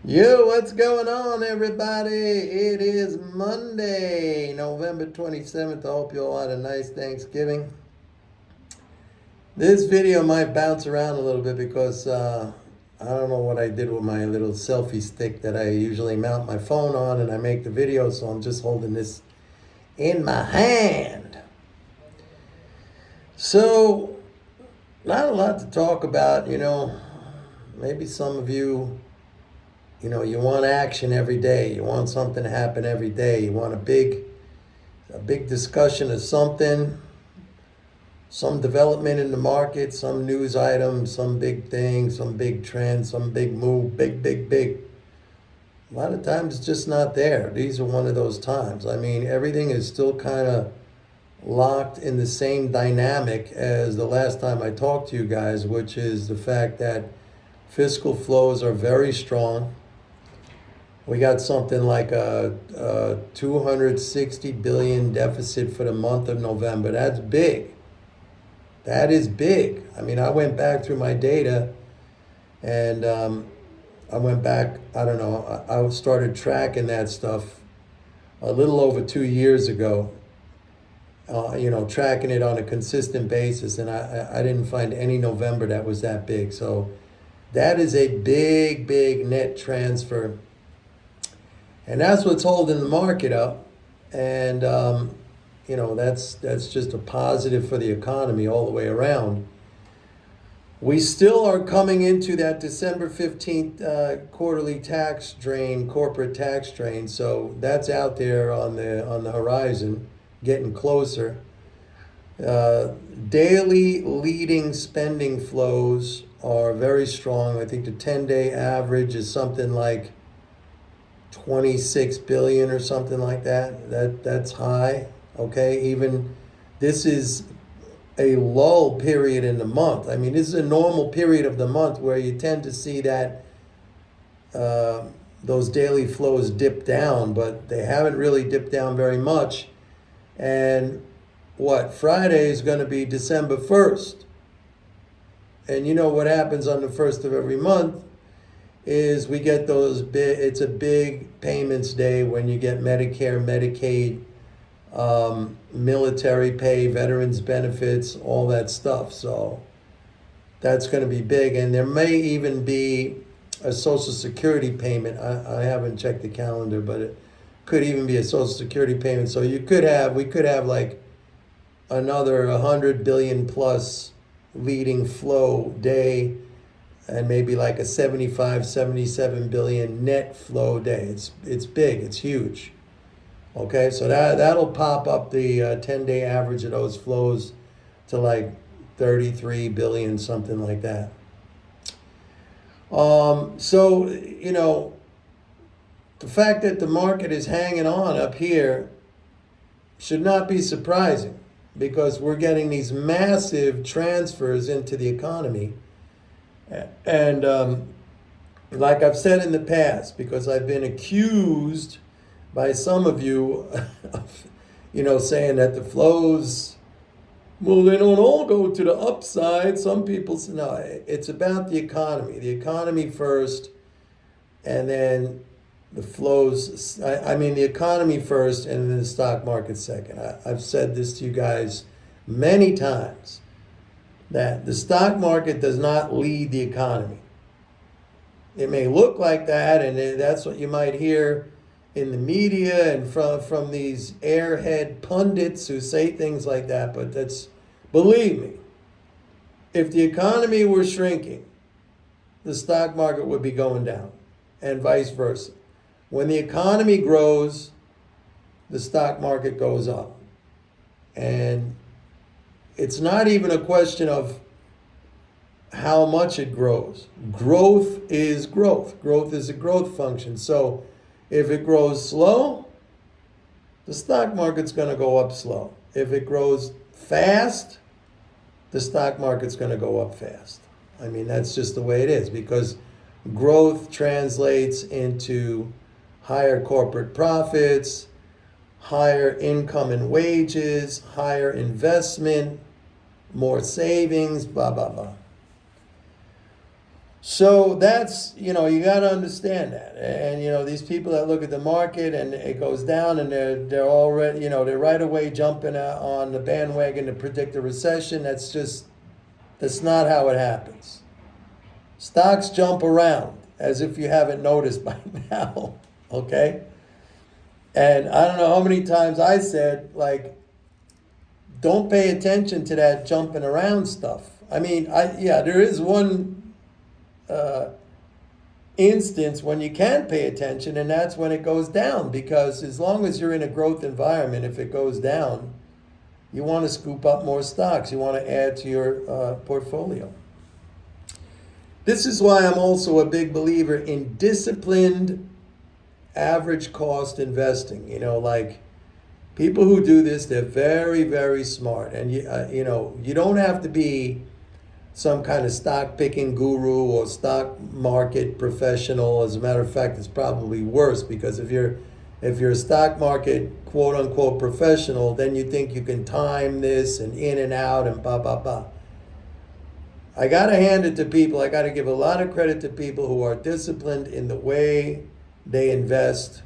Yo, what's going on, everybody? It is Monday, November 27th. I hope you all had a nice Thanksgiving. This video might bounce around a little bit because I don't know what I did with my little selfie stick that I usually mount my phone on and I make the video, so I'm just holding this in my hand. So, not a lot to talk about, Maybe some of you you want action every day. You want something to happen every day. You want a big discussion of something, some development in the market, some news item, some big thing, some big trend, some big move, big, big, big. A lot of times it's just not there. These are one of those times. I mean, everything is still kind of locked in the same dynamic as the last time I talked to you guys, which is the fact that fiscal flows are very strong. We got something like a 260 billion deficit for the month of November. That's big. That is big. I mean, I went back through my data, and I went back. I don't know. I started tracking that stuff a little over 2 years ago. Tracking it on a consistent basis, and I didn't find any November that was that big. So that is a big, big net transfer. And that's what's holding the market up. And, that's just a positive for the economy all the way around. We still are coming into that December 15th quarterly tax drain, corporate tax drain. So that's out there on the horizon, getting closer. Daily leading spending flows are very strong. I think the 10-day average is something like 26 billion or something like that. That's high. Okay, even this is a lull period in the month. I mean, this is a normal period of the month where you tend to see that those daily flows dip down, but they haven't really dipped down very much. And Friday is going to be December 1st. And you know what happens on the 1st of every month is we get those big, it's a big payments day when you get Medicare, Medicaid, military pay, veterans benefits, all that stuff. So that's going to be big. And there may even be a Social Security payment. I haven't checked the calendar, but it could even be a Social Security payment. So we could have like another 100 billion plus leading flow day, and maybe like a 75, 77 billion net flow day. It's big, it's huge. Okay, so that'll pop up the 10-day average of those flows to like 33 billion, something like that. So, the fact that the market is hanging on up here should not be surprising because we're getting these massive transfers into the economy. And like I've said in the past, because I've been accused by some of you of, saying that the flows, well, they don't all go to the upside. Some people say, no, it's about the economy. The economy first, and then the flows. I mean, the economy first, and then the stock market second. I've said this to you guys many times, that the stock market does not lead the economy. It may look like that, and that's what you might hear in the media and from these airhead pundits who say things like that, but believe me, if the economy were shrinking, the stock market would be going down, and vice versa. When the economy grows, the stock market goes up. And it's not even a question of how much it grows. Growth is growth. Growth is a growth function. So if it grows slow, the stock market's going to go up slow. If it grows fast, the stock market's going to go up fast. I mean, that's just the way it is, because growth translates into higher corporate profits, higher income and wages, higher investment, more savings, blah, blah, blah. So that's, you got to understand that. And, these people that look at the market and it goes down and they're already, they're right away jumping on the bandwagon to predict a recession. That's not how it happens. Stocks jump around as if you haven't noticed by now. Okay? And I don't know how many times I said, like, don't pay attention to that jumping around stuff. I mean, there is one instance when you can pay attention, and that's when it goes down. Because as long as you're in a growth environment, if it goes down, you want to scoop up more stocks. You want to add to your portfolio. This is why I'm also a big believer in disciplined average cost investing. Like people who do this, they're very, very smart. And you don't have to be some kind of stock picking guru or stock market professional. As a matter of fact, it's probably worse, because if you're a stock market quote unquote professional, then you think you can time this and in and out and blah blah blah. I gotta hand it to people. I gotta give a lot of credit to people who are disciplined in the way they invest,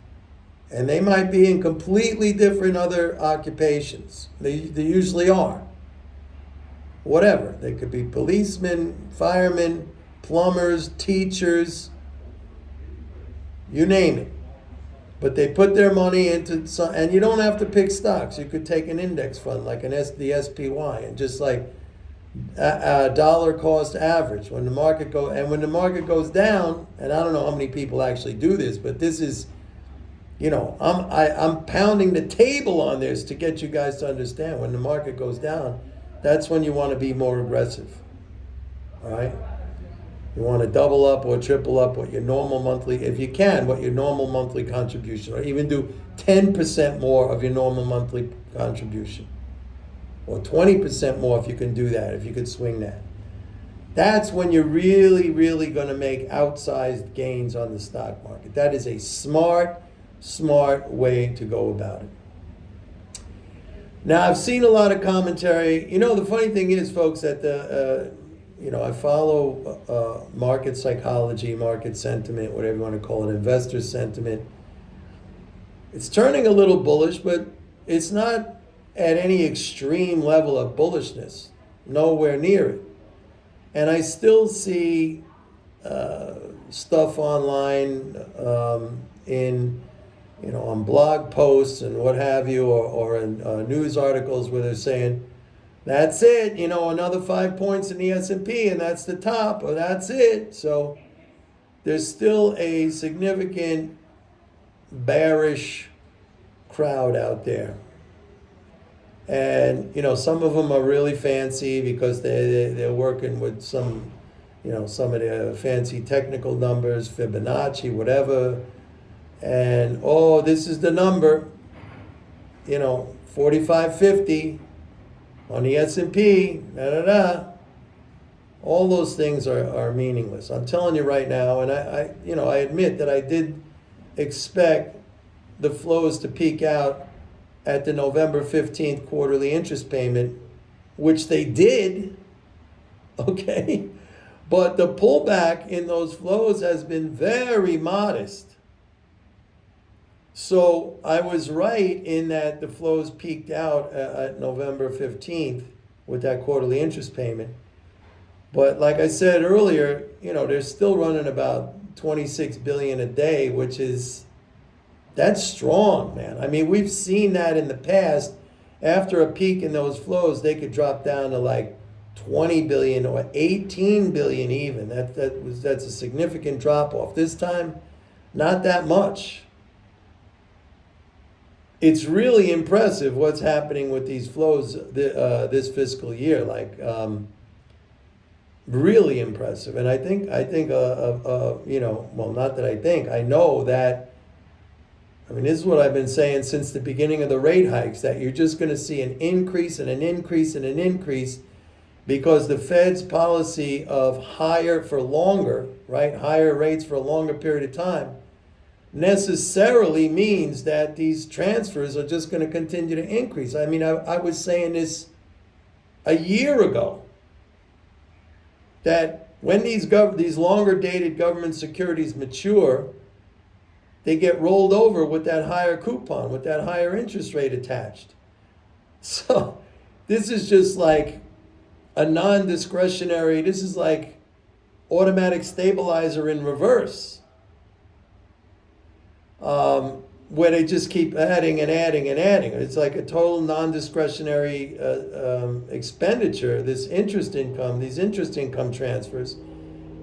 and they might be in completely different other occupations. They usually are. Whatever. They could be policemen, firemen, plumbers, teachers, you name it. But they put their money into some, and you don't have to pick stocks. You could take an index fund like the SPY, and just like a dollar cost average when the market goes down. And I don't know how many people actually do this, but this is, I'm pounding the table on this to get you guys to understand. When the market goes down, that's when you want to be more aggressive. All right? You want to double up or triple up what your normal monthly, if you can, what your normal monthly contribution, or even do 10% more of your normal monthly contribution. Or 20% more if you can do that, if you could swing that. That's when you're really, really going to make outsized gains on the stock market. That is a smart way to go about it. Now, I've seen a lot of commentary. The funny thing is, folks, that I follow market psychology, market sentiment, whatever you want to call it, investor sentiment. It's turning a little bullish, but it's not at any extreme level of bullishness, nowhere near it. And I still see stuff online on blog posts and what have you, or in news articles where they're saying, that's it, another 5 points in the S&P and that's the top, or that's it. So there's still a significant bearish crowd out there. And, some of them are really fancy because they're working with some of the fancy technical numbers, Fibonacci, whatever. And, this is the number, 4550 on the S&P, All those things are meaningless. I'm telling you right now, and I admit that I did expect the flows to peak out at the November 15th quarterly interest payment, which they did, okay? But the pullback in those flows has been very modest. So I was right in that the flows peaked out at November 15th with that quarterly interest payment. But like I said earlier, they're still running about 26 billion a day, which is, that's strong, man. I mean, we've seen that in the past. After a peak in those flows, they could drop down to like 20 billion or 18 billion even. That's a significant drop off. This time, not that much. It's really impressive what's happening with these flows this fiscal year. Really impressive. And I know that. I mean, this is what I've been saying since the beginning of the rate hikes, that you're just going to see an increase and an increase and an increase, because the Fed's policy of higher for longer, right? Higher rates for a longer period of time necessarily means that these transfers are just going to continue to increase. I mean, I was saying this a year ago, that When these longer dated government securities mature, they get rolled over with that higher coupon, with that higher interest rate attached. So this is just like a non-discretionary, this is like automatic stabilizer in reverse, where they just keep adding and adding and adding. It's like a total non-discretionary expenditure, this interest income, these interest income transfers.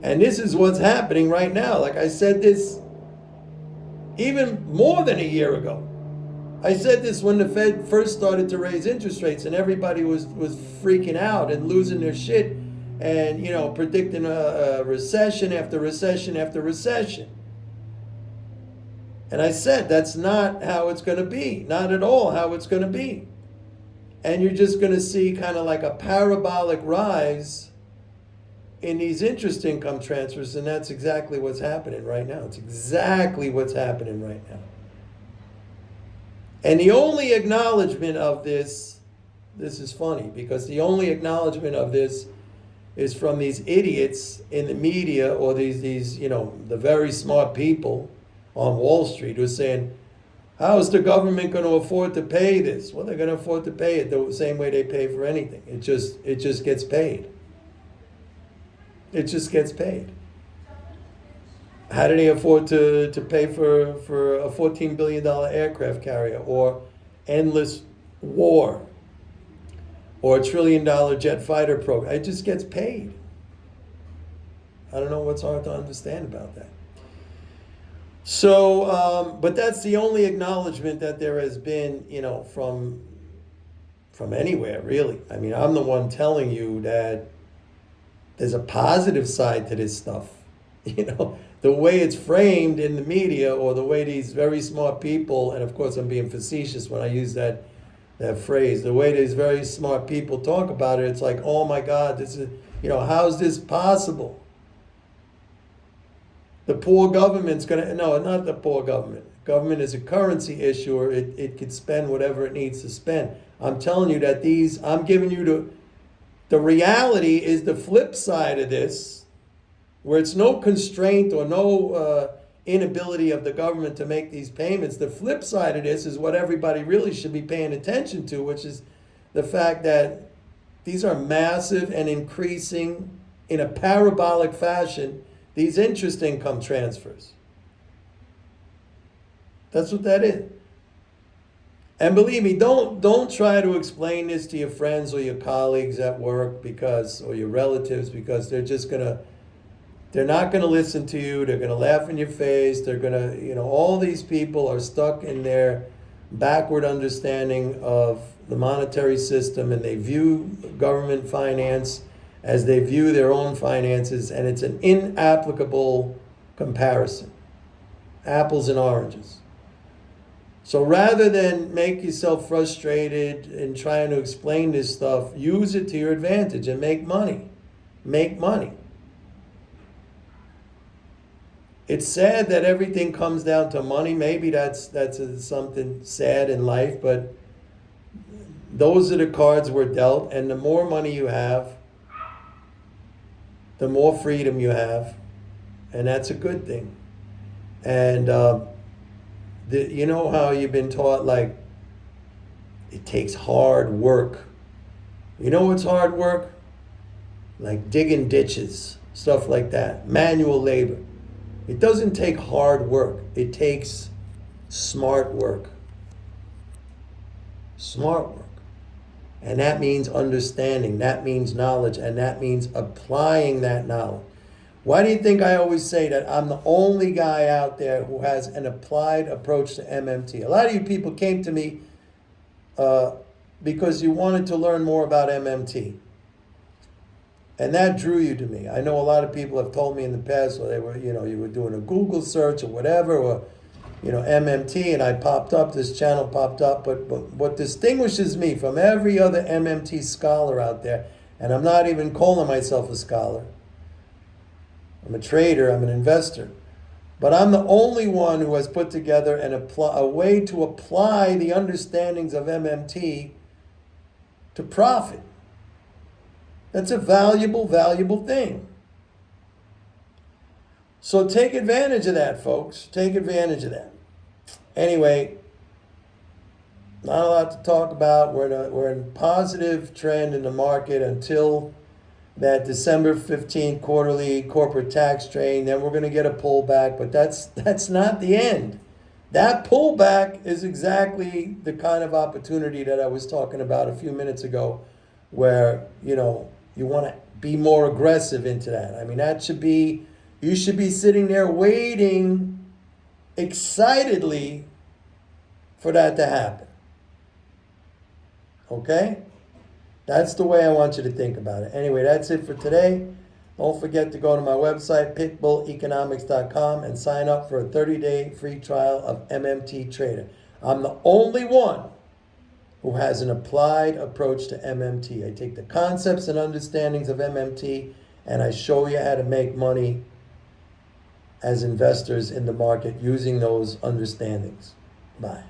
And this is what's happening right now. Like I said this even more than a year ago. I said this when the Fed first started to raise interest rates, and everybody was freaking out and losing their shit, and predicting a recession after recession after recession. And I said that's not how it's going to be, not at all how it's going to be. And you're just going to see kind of like a parabolic rise in these interest income transfers, and that's exactly what's happening right now. It's exactly what's happening right now. And the only acknowledgement of this is funny, because the only acknowledgement of this is from these idiots in the media, or these the very smart people on Wall Street who are saying, how is the government going to afford to pay this? Well, they're going to afford to pay it the same way they pay for anything. It just gets paid. It just gets paid. How do they afford to pay for a $14 billion aircraft carrier, or endless war, or a $1 trillion jet fighter program? It just gets paid. I don't know what's hard to understand about that. So, but that's the only acknowledgement that there has been, from anywhere, really. I mean, I'm the one telling you that there's a positive side to this stuff. The way it's framed in the media, or the way these very smart people, and of course I'm being facetious when I use that phrase, the way these very smart people talk about it, it's like, oh my God, this is, how's this possible? The poor government's no, not the poor government. Government is a currency issuer. It could spend whatever it needs to spend. I'm telling you that I'm giving you the reality is the flip side of this, where it's no constraint or no inability of the government to make these payments. The flip side of this is what everybody really should be paying attention to, which is the fact that these are massive and increasing in a parabolic fashion, these interest income transfers. That's what that is. And believe me, don't try to explain this to your friends or your colleagues at work, or your relatives, because they're not going to listen to you. They're going to laugh in your face. They're going to, all these people are stuck in their backward understanding of the monetary system, and they view government finance as they view their own finances, and it's an inapplicable comparison. Apples and oranges. So rather than make yourself frustrated in trying to explain this stuff, use it to your advantage and make money. Make money. It's sad that everything comes down to money. Maybe that's something sad in life, but those are the cards we're dealt, and the more money you have, the more freedom you have, and that's a good thing. And you know how you've been taught, like, it takes hard work. You know what's hard work? Like digging ditches, stuff like that, manual labor. It doesn't take hard work. It takes smart work. Smart work. And that means understanding, that means knowledge, and that means applying that knowledge. Why do you think I always say that I'm the only guy out there who has an applied approach to MMT? A lot of you people came to me because you wanted to learn more about MMT. And that drew you to me. I know a lot of people have told me in the past, well, they were, you were doing a Google search or whatever, or MMT, and I popped up, this channel popped up. But what distinguishes me from every other MMT scholar out there, and I'm not even calling myself a scholar, I'm a trader, I'm an investor, but I'm the only one who has put together a way to apply the understandings of MMT to profit. That's a valuable, valuable thing. So take advantage of that, folks. Take advantage of that. Anyway, not a lot to talk about. We're in positive trend in the market until that December 15th quarterly corporate tax strain. Then we're going to get a pullback, but that's not the end. That pullback is exactly the kind of opportunity that I was talking about a few minutes ago, where you want to be more aggressive into that. I mean, you should be sitting there waiting excitedly for that to happen. Okay? That's the way I want you to think about it. Anyway, that's it for today. Don't forget to go to my website, pitbulleconomics.com, and sign up for a 30-day free trial of MMT Trader. I'm the only one who has an applied approach to MMT. I take the concepts and understandings of MMT and I show you how to make money as investors in the market using those understandings. Bye.